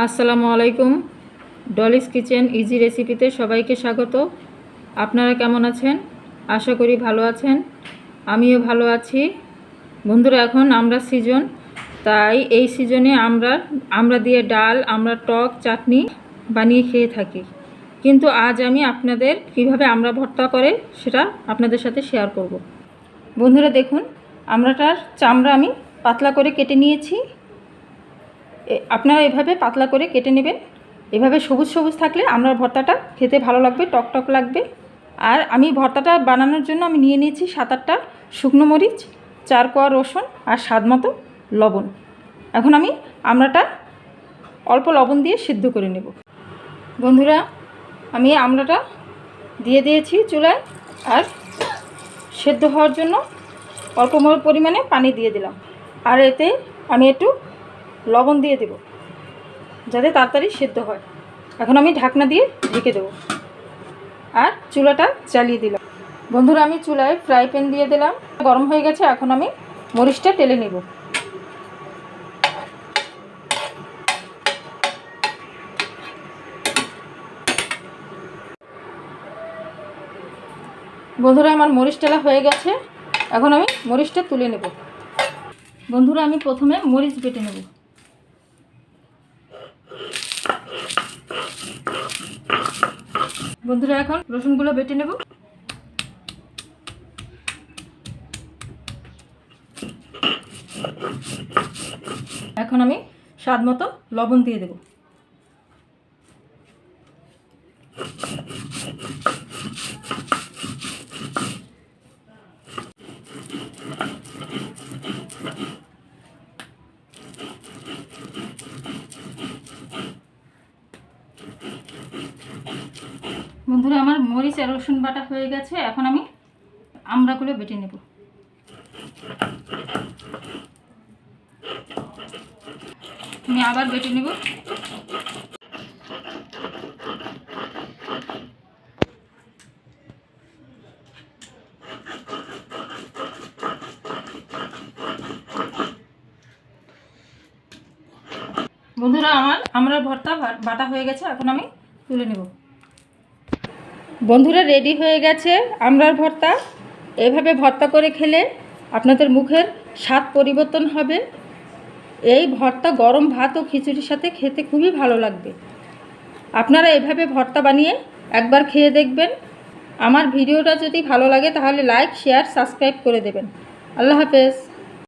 আসসালামু আলাইকুম। Dolly's kitchen easy রেসিপিতে সবাইকে স্বাগত। আপনারা কেমন আছেন? আশা করি ভালো আছেন। আমিও ভালো আছি। বন্ধুরা, এখন আমরা সিজন, তাই এই সিজনে আমরা দিয়ে ডাল, আমরা টক চাটনি বানিয়ে খেয়ে থাকি। কিন্তু আজ আমি আপনাদের কিভাবে আমরা ভর্তা করে সেটা আপনাদের সাথে শেয়ার করব। বন্ধুরা দেখুন, আমড়াটার চামড়া আমি পাতলা করে কেটে নিয়েছি। আপনারা এভাবে পাতলা করে কেটে নেবেন। এভাবে সবুজ সবুজ থাকলে আমড়ার ভর্তাটা খেতে ভালো লাগবে, টক টক লাগবে। আর আমি ভর্তাটা বানানোর জন্য আমি নিয়ে নিয়েছি 7-8টা শুকনো মরিচ, 4 কোয়া রসুন আর স্বাদ মতো লবণ। এখন আমি আমড়াটা অল্প লবণ দিয়ে সিদ্ধ করে নেব। বন্ধুরা, আমি আমড়াটা দিয়ে দিয়েছি চুলায়, আর সেদ্ধ হওয়ার জন্য অল্প পরিমাণে পানি দিয়ে দিলাম। আর এতে আমি একটু লবণ দিয়ে দেব যাতে তাড়াতাড়ি সেদ্ধ হয়। এখন আমি ঢাকনা দিয়ে ঢেকে দেবো আর চুলাটা জ্বালিয়ে দিলাম। বন্ধুরা, আমি চুলায় ফ্রাই প্যান দিয়ে দিলাম, গরম হয়ে গেছে। এখন আমি মরিচটা টেলে নেব। বন্ধুরা, আমার মরিচ টেলা হয়ে গেছে। এখন আমি মরিচটা তুলে নেব। বন্ধুরা, আমি প্রথমে মরিচ বেটে নেব। বন্ধুরা, এখন রসুনগুলো বেটে নেব। এখন আমি স্বাদ মতো লবণ দিয়ে দেব। বন্ধুরা, আমার মরিচ আর রসুন বাটা হয়ে গেছে। এখন আমি আমড়াগুলো বেটে নেব। আমি আবার বেটে নেব। বন্ধুরা, আমার আমড়ার ভর্তা বাটা হয়ে গেছে। এখন আমি তুলে নেব। বন্ধুরা, রেডি হয়ে গেছে আমড়ার ভর্তা। এভাবে ভর্তা করে খেলে আপনাদের মুখের স্বাদ পরিবর্তন হবে। এই ভর্তা গরম ভাত ও খিচুড়ির সাথে খেতে খুবই ভালো লাগবে। আপনারা এভাবে ভর্তা বানিয়ে একবার খেয়ে দেখবেন। আমার ভিডিওটা যদি ভালো লাগে তাহলে লাইক, শেয়ার, সাবস্ক্রাইব করে দেবেন। আল্লাহ হাফেজ।